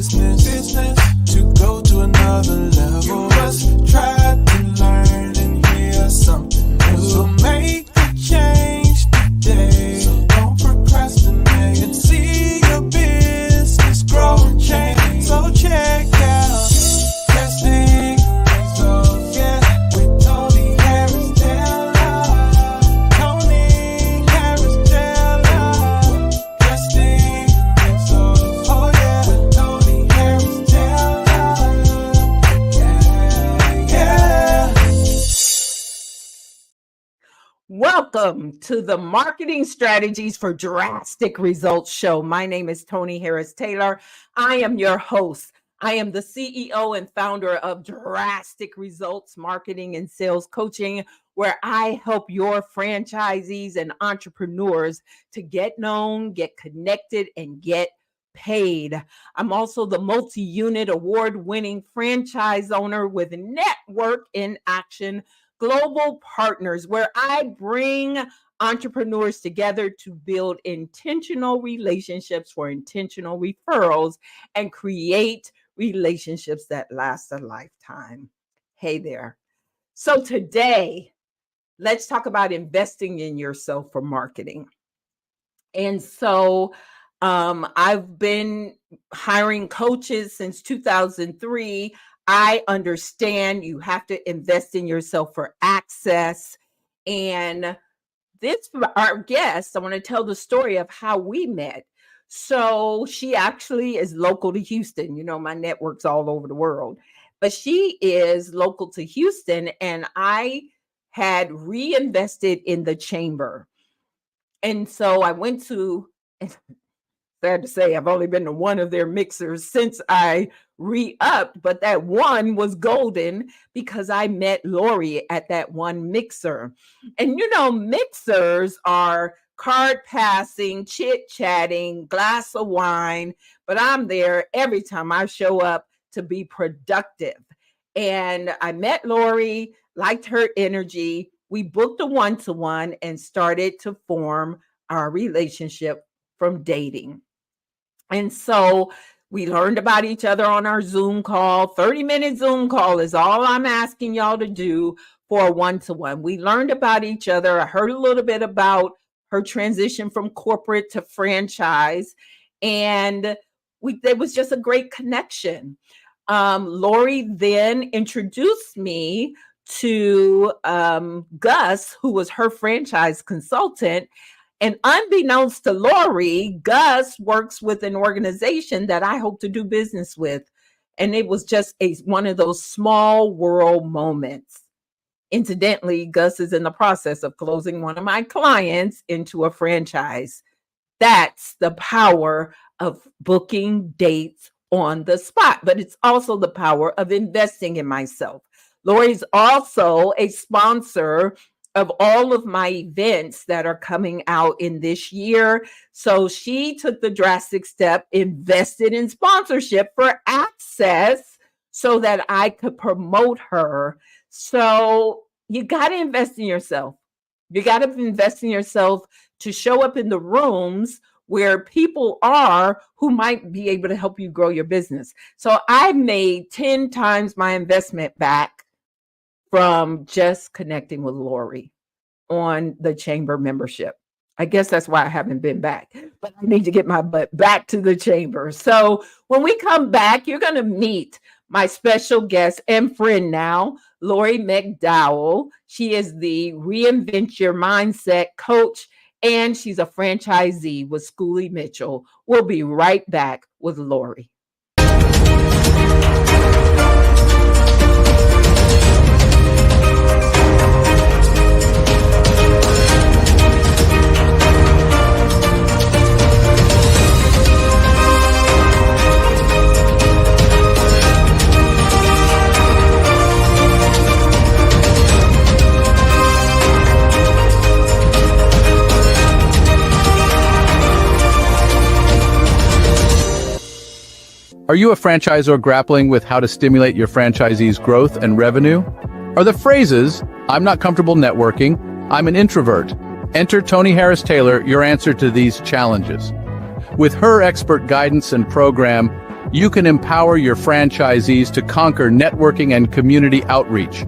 business to go to another level. You must try to learn and hear something new. So make the change today. So don't procrastinate and see your business grow and change. So check out Testing Results, yeah, with Tony Harris Taylor. Tony Harris Taylor. Testing Results, oh yeah, with Tony Harris Taylor. Yeah. Welcome to the Marketing Strategies for Drastic Results show. My name is Tony Harris Taylor. I am your host. I am the CEO and founder of Drastic Results Marketing and Sales Coaching, where I help your franchisees and entrepreneurs to get known, get connected, and get paid. I'm also the multi-unit award-winning franchise owner with Network in Action Global Partners, where I bring entrepreneurs together to build intentional relationships for intentional referrals and create relationships that last a lifetime. Hey there. So today, let's talk about investing in yourself for marketing. And so I've been hiring coaches since 2003. I understand you have to invest in yourself for access. And this, our guest, I want to tell the story of how we met. So she actually is local to Houston. You know, my network's all over the world, but she is local to Houston. And I had reinvested in the chamber. And so I went to, sad to say, I've only been to one of their mixers since I re-upped, but that one was golden because I met Lori at that one mixer. And you know, mixers are card passing, chit-chatting, glass of wine, but I'm there every time I show up to be productive. And I met Lori, liked her energy. We booked a one-to-one and started to form our relationship from dating. And so we learned about each other on our Zoom call. 30-minute Zoom call is all I'm asking y'all to do for a one-to-one. We learned about each other. I heard a little bit about her transition from corporate to franchise. And it was just a great connection. Lori then introduced me to Gus, who was her franchise consultant. And unbeknownst to Lori, Gus works with an organization that I hope to do business with. And it was just one of those small world moments. Incidentally, Gus is in the process of closing one of my clients into a franchise. That's the power of booking dates on the spot, but it's also the power of investing in myself. Lori's also a sponsor of all of my events that are coming out in this year. So she took the drastic step, invested in sponsorship for access so that I could promote her. So you got to invest in yourself. You got to invest in yourself to show up in the rooms where people are who might be able to help you grow your business. So I made 10 times my investment back from just connecting with Lori on the chamber membership. I guess that's why I haven't been back, but I need to get my butt back to the chamber. So when we come back, you're going to meet my special guest and friend now, Lori McDowell. She is the Reinvent Your Mindset coach, and she's a franchisee with Schooley Mitchell. We'll be right back with Lori. Are you a franchisor grappling with how to stimulate your franchisees' growth and revenue? Are the phrases, "I'm not comfortable networking," "I'm an introvert"? Enter Tony Harris Taylor, your answer to these challenges. With her expert guidance and program, you can empower your franchisees to conquer networking and community outreach.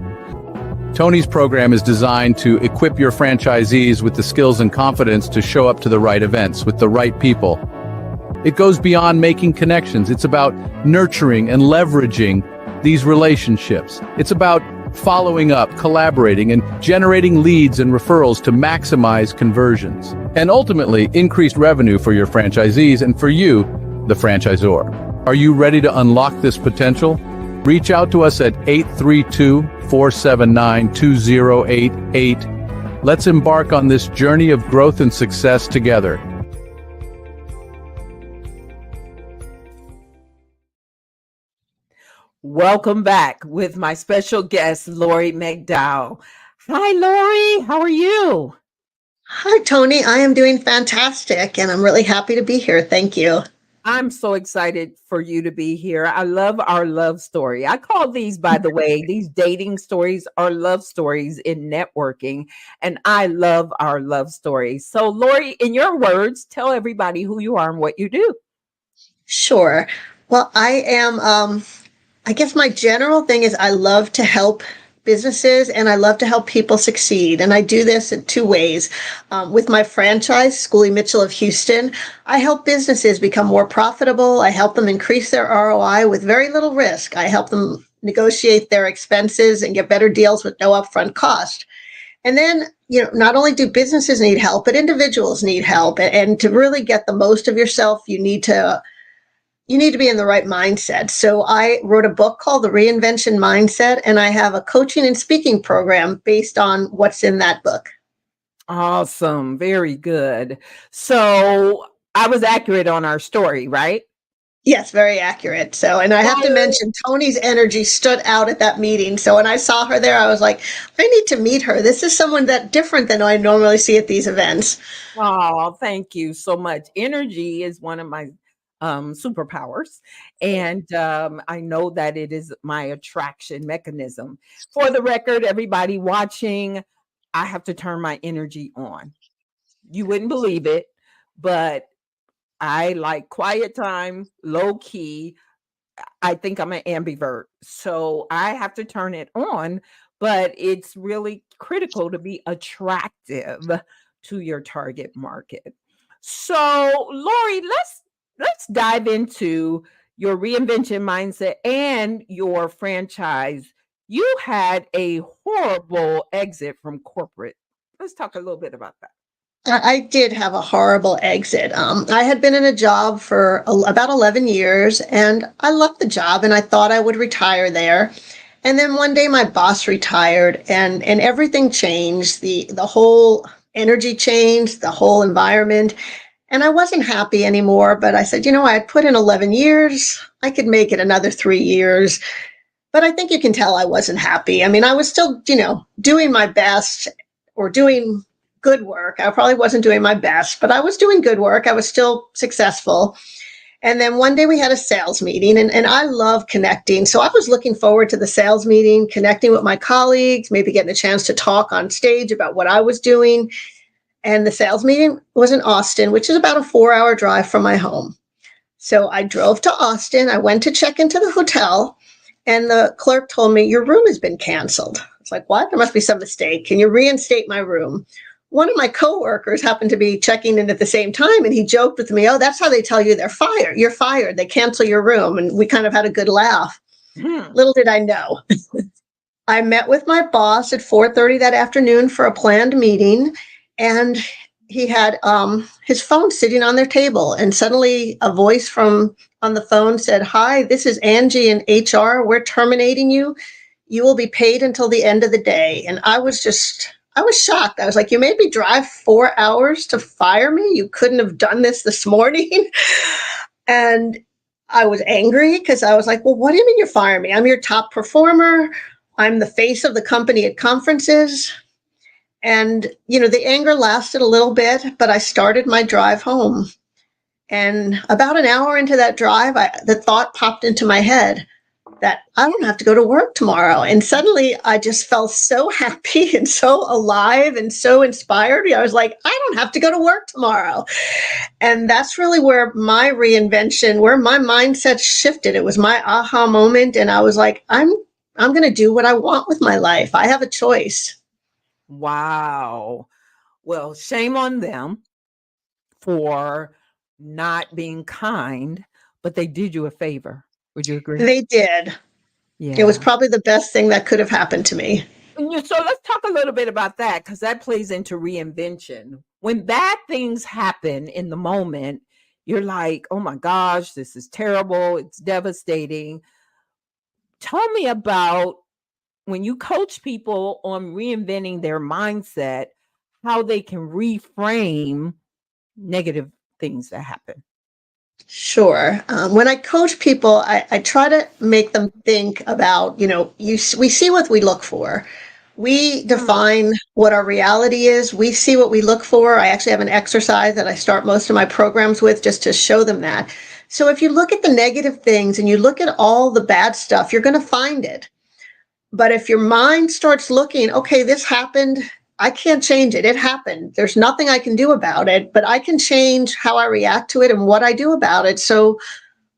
Tony's program is designed to equip your franchisees with the skills and confidence to show up to the right events with the right people. It goes beyond making connections. It's about nurturing and leveraging these relationships. It's about following up, collaborating, and generating leads and referrals to maximize conversions, and ultimately increased revenue for your franchisees and for you, the franchisor. Are you ready to unlock this potential? Reach out to us at 832-479-2088. Let's embark on this journey of growth and success together. Welcome back with my special guest, Lori McDowell. Hi, Lori. How are you? Hi, Tony. I am doing fantastic, and I'm really happy to be here. Thank you. I'm so excited for you to be here. I love our love story. I call these, by the way, these dating stories are love stories in networking, and I love our love stories. So, Lori, in your words, tell everybody who you are and what you do. Sure. Well, I guess my general thing is I love to help businesses and I love to help people succeed. And I do this in two ways. With my franchise, Schooley Mitchell of Houston, I help businesses become more profitable. I help them increase their ROI with very little risk. I help them negotiate their expenses and get better deals with no upfront cost. And then, not only do businesses need help, but individuals need help. And to really get the most of yourself, you need to be in the right mindset. So I wrote a book called The Reinvention Mindset, and I have a coaching and speaking program based on what's in that book. Awesome. Very good. So I was accurate on our story, right? Yes, very accurate. So, and I have to mention, Tony's energy stood out at that meeting. So when I saw her there, I was like, I need to meet her. This is someone that different than I normally see at these events. Oh, thank you so much. Energy is one of my superpowers. And I know that it is my attraction mechanism. For the record, everybody watching, I have to turn my energy on. You wouldn't believe it, but I like quiet time, low key. I think I'm an ambivert. So I have to turn it on, but it's really critical to be attractive to your target market. So, Lori, let's dive into your reinvention mindset and your franchise. You had a horrible exit from corporate. Let's talk a little bit about that. I did have a horrible exit. I had been in a job for about 11 years, and I loved the job, and I thought I would retire there. And then one day my boss retired, and everything changed. The whole energy changed, the whole environment. And I wasn't happy anymore, but I said, I had put in 11 years. I could make it another 3 years. But I think you can tell I wasn't happy. I mean, I was still, doing my best or doing good work. I probably wasn't doing my best, but I was doing good work. I was still successful. And then one day we had a sales meeting, and I love connecting. So I was looking forward to the sales meeting, connecting with my colleagues, maybe getting a chance to talk on stage about what I was doing. And the sales meeting was in Austin, which is about a 4-hour drive from my home. So I drove to Austin. I went to check into the hotel, and the clerk told me, your room has been canceled. It's like, what? There must be some mistake. Can you reinstate my room? One of my coworkers happened to be checking in at the same time, and he joked with me, oh, that's how they tell you they're fired. You're fired. They cancel your room. And we kind of had a good laugh. Little did I know. I met with my boss at 4:30 that afternoon for a planned meeting, and he had his phone sitting on their table. And suddenly a voice from on the phone said, hi, this is Angie in HR. We're terminating you. You will be paid until the end of the day. And I was shocked. I was like, you made me drive 4 hours to fire me? You couldn't have done this morning? And I was angry because I was like, well, what do you mean you're firing me? I'm your top performer. I'm the face of the company at conferences. And, the anger lasted a little bit, but I started my drive home. And about an hour into that drive, the thought popped into my head, that I don't have to go to work tomorrow. And suddenly I just felt so happy and so alive and so inspired. I was like, I don't have to go to work tomorrow. And that's really where my reinvention, where my mindset shifted. It was my aha moment. And I was like, I'm going to do what I want with my life. I have a choice. Wow. Well, shame on them for not being kind, but they did you a favor. Would you agree? They did. Yeah. It was probably the best thing that could have happened to me. So let's talk a little bit about that, because that plays into reinvention. When bad things happen in the moment, you're like, oh my gosh, this is terrible. It's devastating. Tell me about when you coach people on reinventing their mindset, how they can reframe negative things that happen. Sure. When I coach people, I try to make them think about, we see what we look for. We define what our reality is. We see what we look for. I actually have an exercise that I start most of my programs with just to show them that. So if you look at the negative things and you look at all the bad stuff, you're going to find it. But if your mind starts looking, okay, this happened, I can't change it. It happened. There's nothing I can do about it, but I can change how I react to it and what I do about it. So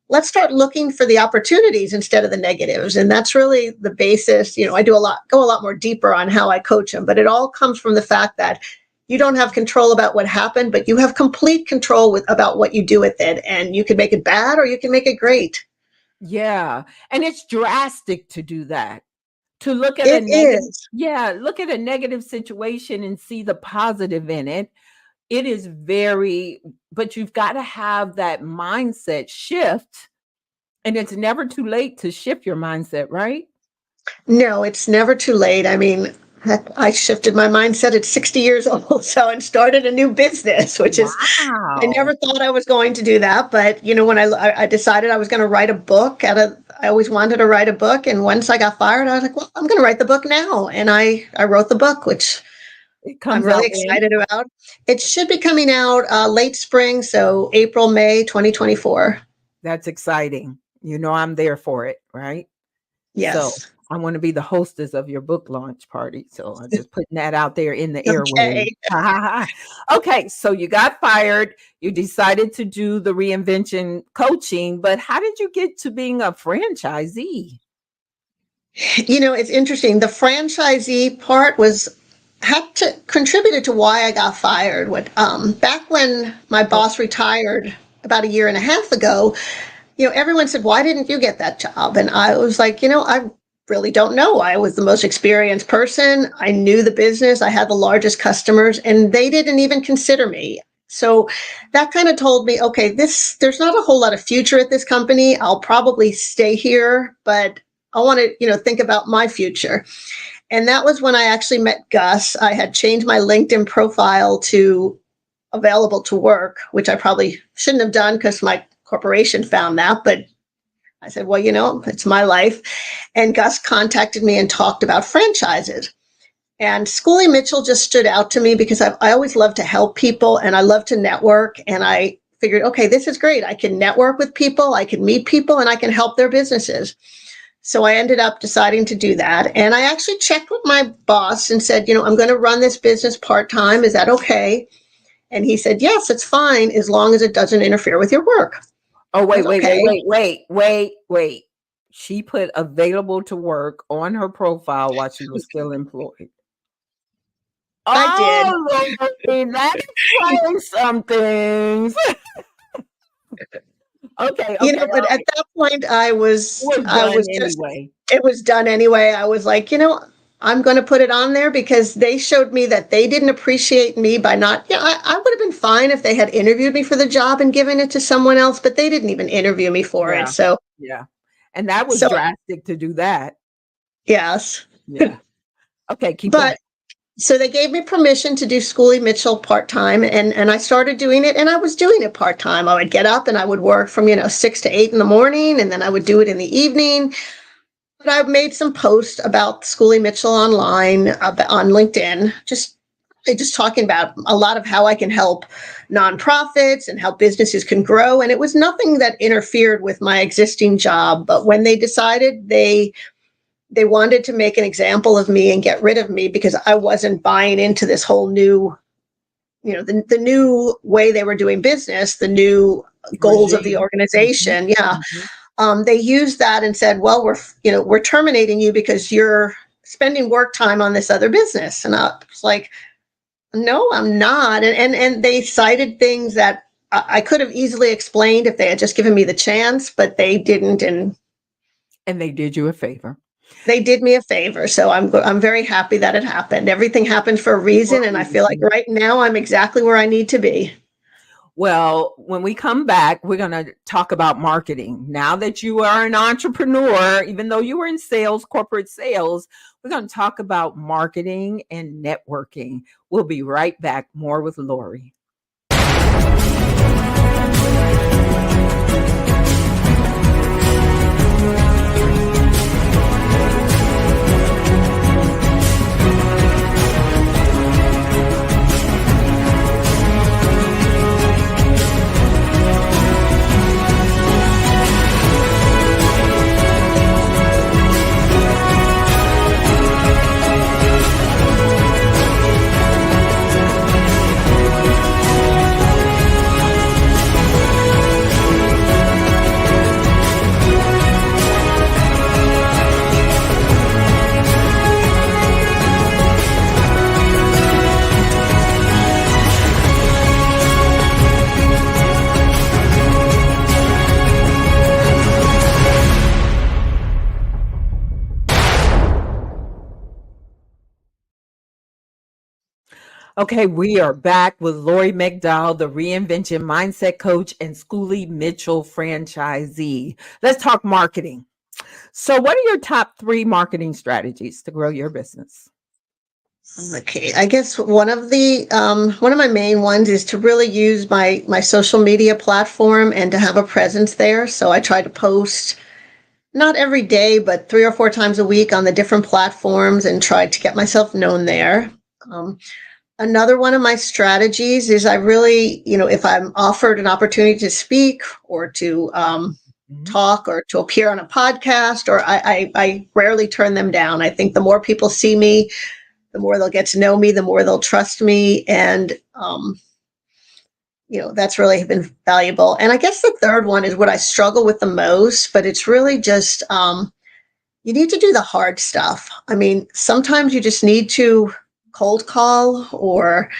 let's start looking for the opportunities instead of the negatives. And that's really the basis. I go a lot more deeper on how I coach them, but it all comes from the fact that you don't have control about what happened, but you have complete control about what you do with it. And you can make it bad or you can make it great. Yeah. And it's drastic to do that. To look at look at a negative situation and see the positive in it. It is but you've got to have that mindset shift. And it's never too late to shift your mindset, right? No, it's never too late. I mean, I shifted my mindset at 60 years old, and started a new business, which is, I never thought I was going to do that. But, when I decided I was going to write a book I always wanted to write a book. And once I got fired, I was like, well, I'm going to write the book now. And I wrote the book, which I'm really excited about. It should be coming out late spring. So April, May, 2024. That's exciting. I'm there for it, right? Yes. So I want to be the hostess of your book launch party. So I'm just putting that out there in the airwaves. Okay. So you got fired. You decided to do the reinvention coaching, but how did you get to being a franchisee? It's interesting. The franchisee part contributed to why I got fired. Back when my boss retired about a year and a half ago, everyone said, why didn't you get that job? And I was like, I really don't know. I was the most experienced person. I knew the business. I had the largest customers, and they didn't even consider me. So that kind of told me, okay, there's not a whole lot of future at this company. I'll probably stay here, but I want to, think about my future. And that was when I actually met Gus. I had changed my LinkedIn profile to available to work, which I probably shouldn't have done because my corporation found that, but I said, well, it's my life. And Gus contacted me and talked about franchises. And Schooley Mitchell just stood out to me because I always love to help people and I love to network. And I figured, okay, this is great. I can network with people, I can meet people, and I can help their businesses. So I ended up deciding to do that. And I actually checked with my boss and said, I'm going to run this business part-time. Is that okay? And he said, yes, it's fine as long as it doesn't interfere with your work. Oh, wait. She put available to work on her profile while she was still employed. I did. That's explains some things. Okay. But at that point it was done anyway. I was like, I'm going to put it on there because they showed me that they didn't appreciate me by not, I would have been fine if they had interviewed me for the job and given it to someone else, but they didn't even interview me for it. So, yeah. And that was drastic to do that. Yes. Yeah. Okay. Keep going. So they gave me permission to do Schooley Mitchell part-time and I started doing it, and I was doing it part-time. I would get up and I would work from, 6 to 8 in the morning, and then I would do it in the evening. But I've made some posts about Schooley Mitchell online, on LinkedIn, just just talking about a lot of how I can help nonprofits and how businesses can grow. And it was nothing that interfered with my existing job. But when they decided they wanted to make an example of me and get rid of me because I wasn't buying into this whole new, the new way they were doing business, the new goals of the organization. Yeah. They used that and said, well, we're terminating you because you're spending work time on this other business. And I was like, no, I'm not. And they cited things that I could have easily explained if they had just given me the chance, but they didn't. And they did you a favor. They did me a favor. So I'm very happy that it happened. Everything happened for a reason. And I feel like right now I'm exactly where I need to be. Well, when we come back, we're going to talk about marketing. Now that you are an entrepreneur, even though you were in sales, corporate sales, we're going to talk about marketing and networking. We'll be right back. More with Lori. Okay, we are back with Lori McDowell, the Reinvention Mindset Coach and Schooley Mitchell franchisee. Let's talk marketing. So what are your top 3 marketing strategies to grow your business? Okay, I guess one of my main ones is to really use my social media platform and to have a presence there. So I try to post not every day, but 3 or 4 times a week on the different platforms and try to get myself known there. Another one of my strategies is I really, if I'm offered an opportunity to speak or to talk or to appear on a podcast, or I rarely turn them down. I think the more people see me, the more they'll get to know me, the more they'll trust me. And, that's really been valuable. And I guess the third one is what I struggle with the most, but it's really just, you need to do the hard stuff. I mean, sometimes you just need to cold call or,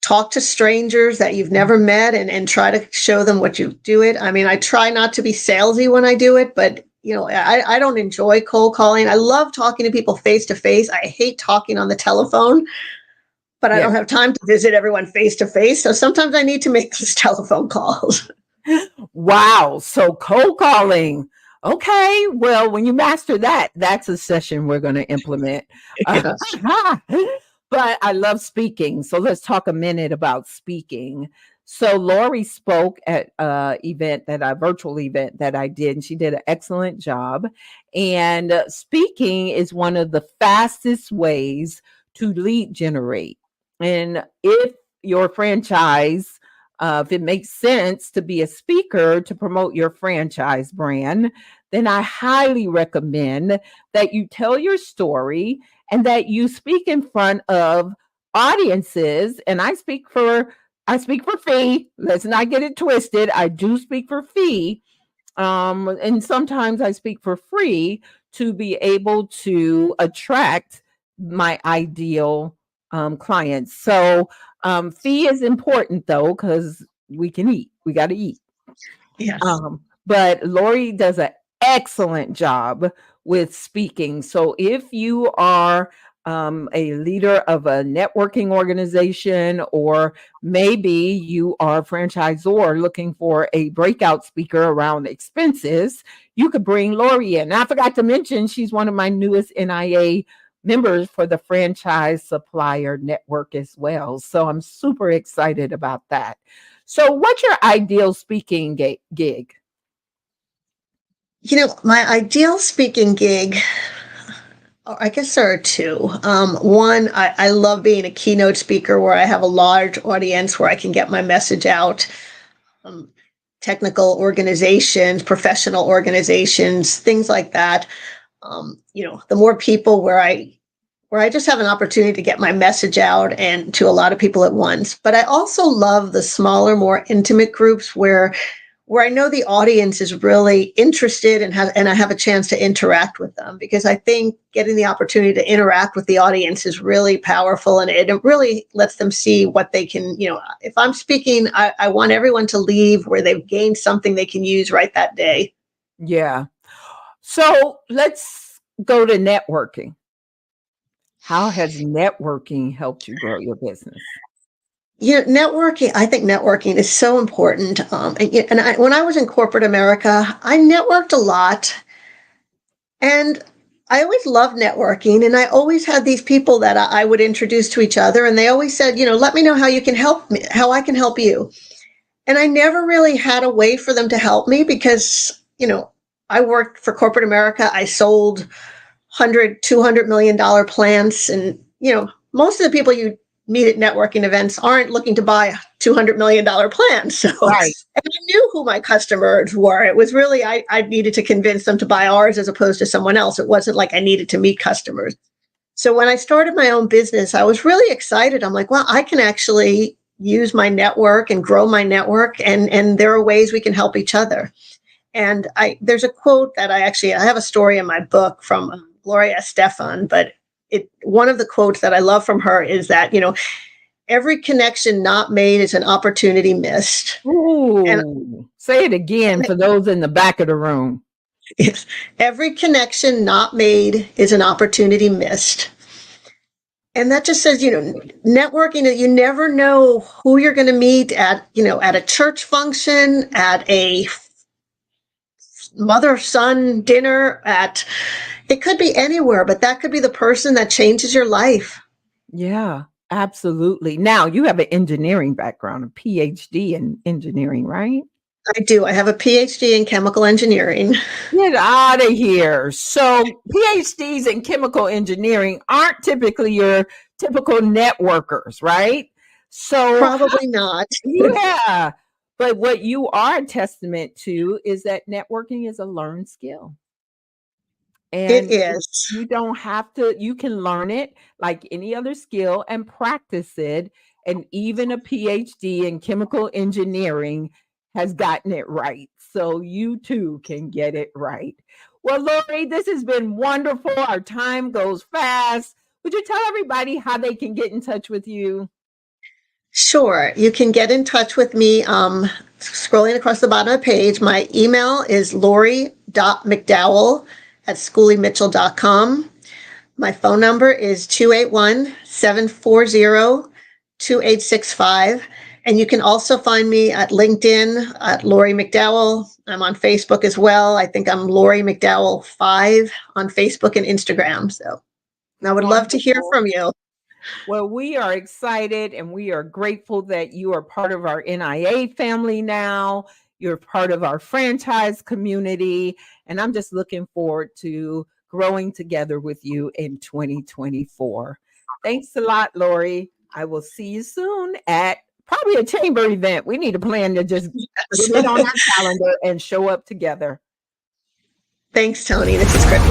talk to strangers that you've never met and try to show them what you do it. I mean, I try not to be salesy when I do it, but I don't enjoy cold calling. I love talking to people face to face. I hate talking on the telephone, but I don't have time to visit everyone face to face. So sometimes I need to make those telephone calls. Wow. So cold calling. Okay. Well, when you master that, that's a session we're going to implement. Yes. But I love speaking. So let's talk a minute about speaking. So Lori spoke at a virtual event that I did, and she did an excellent job. And speaking is one of the fastest ways to lead generate. And if your franchise, if it makes sense to be a speaker to promote your franchise brand, then I highly recommend that you tell your story and that you speak in front of audiences. And I speak for fee. Let's not get it twisted. I do speak for fee. And sometimes I speak for free to be able to attract my ideal clients. So fee is important though, because we can eat. We got to eat. Yes. But Lori does an excellent job with speaking. So if you are a leader of a networking organization, or maybe you are a franchisor looking for a breakout speaker around expenses, you could bring Lori in. And I forgot to mention, she's one of my newest NIA members for the Franchise Supplier Network as well. So I'm super excited about that. So what's your ideal speaking gig? My ideal speaking gig, I guess there are two. One, I love being a keynote speaker where I have a large audience where I can get my message out. Technical organizations, professional organizations, things like that. The more people where I just have an opportunity to get my message out and to a lot of people at once. But I also love the smaller, more intimate groups where I know the audience is really interested and I have a chance to interact with them, because I think getting the opportunity to interact with the audience is really powerful, and it really lets them see what they can, if I'm speaking, I want everyone to leave where they've gained something they can use right that day. Yeah. So let's go to networking. How has networking helped you grow your business? Networking, I think networking is so important. When I was in corporate America, I networked a lot, and I always loved networking. And I always had these people that I would introduce to each other. And they always said, let me know how you can help me, how I can help you. And I never really had a way for them to help me because, I worked for corporate America. I sold $200 million plants. And, most of the people you meet at networking events aren't looking to buy $200 million plans. So right. And I knew who my customers were. It was really, I needed to convince them to buy ours as opposed to someone else. It wasn't like I needed to meet customers. So when I started my own business, I was really excited. I'm like, well, I can actually use my network and grow my network. And there are ways we can help each other. And there's a quote that I have a story in my book from Gloria Estefan, but one of the quotes that I love from her is that, every connection not made is an opportunity missed. Ooh, and say it again for those in the back of the room. Yes. Every connection not made is an opportunity missed. And that just says, networking, you never know who you're going to meet at a church function, at a mother-son dinner, it could be anywhere, but that could be the person that changes your life. Yeah, absolutely. Now, you have an engineering background, a PhD in engineering, right? I do. I have a PhD in chemical engineering. Get out of here. So PhDs in chemical engineering aren't typically your typical networkers, right? So probably not. Yeah. But what you are a testament to is that networking is a learned skill. And it is. You don't have to, you can learn it like any other skill and practice it. And even a PhD in chemical engineering has gotten it right. So you too can get it right. Well, Lori, this has been wonderful. Our time goes fast. Would you tell everybody how they can get in touch with you? Sure. You can get in touch with me scrolling across the bottom of the page. My email is lori.mcdowell@schooleymitchell.com. My phone number is 281-740-2865. And you can also find me at LinkedIn at Lori McDowell. I'm on Facebook as well. I think I'm Lori McDowell 5 on Facebook and Instagram. So I would love to hear from you. Well, we are excited and we are grateful that you are part of our NIA family now. You're part of our franchise community. And I'm just looking forward to growing together with you in 2024. Thanks a lot, Lori. I will see you soon at probably a chamber event. We need a plan to just get it on our calendar and show up together. Thanks, Tony. This is great.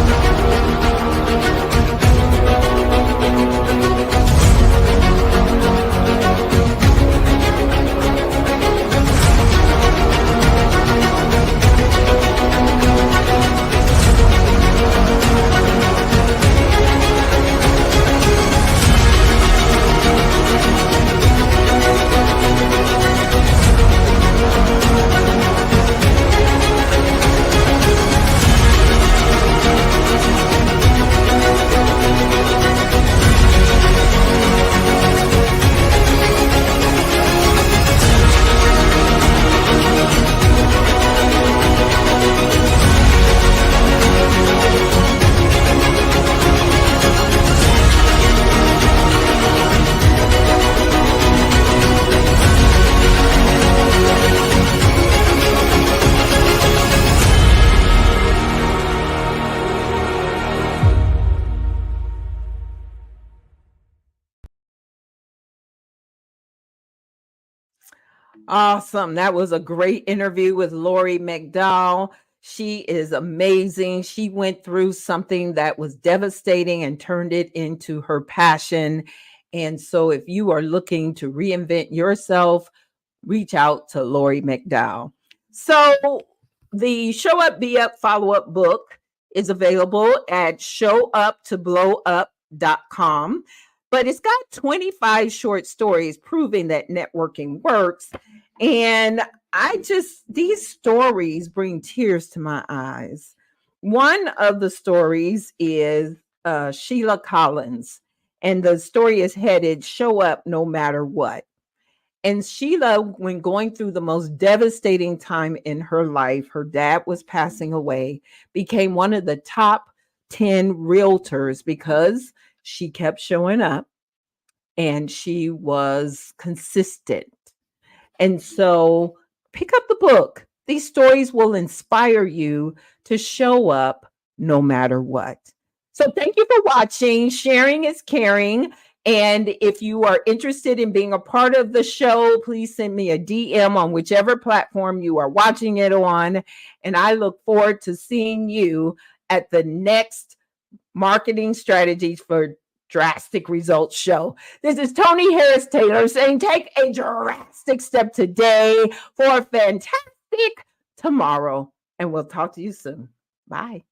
Awesome. That was a great interview with Lori McDowell. She is amazing. She went through something that was devastating and turned it into her passion. And so if you are looking to reinvent yourself, reach out to Lori McDowell. So the Show Up, Be Up follow-up book is available at showuptoblowup.com. But it's got 25 short stories proving that networking works. And these stories bring tears to my eyes. One of the stories is Sheila Collins, and the story is headed Show Up No Matter What. And Sheila, when going through the most devastating time in her life, her dad was passing away, became one of the top 10 realtors because she kept showing up and she was consistent. And so pick up the book. These stories will inspire you to show up no matter what. So thank you for watching. Sharing is caring. And if you are interested in being a part of the show, please send me a DM on whichever platform you are watching it on. And I look forward to seeing you at the next Marketing Strategies for Drastic Results show. This is Tony Harris Taylor saying take a drastic step today for a fantastic tomorrow. And we'll talk to you soon. Bye.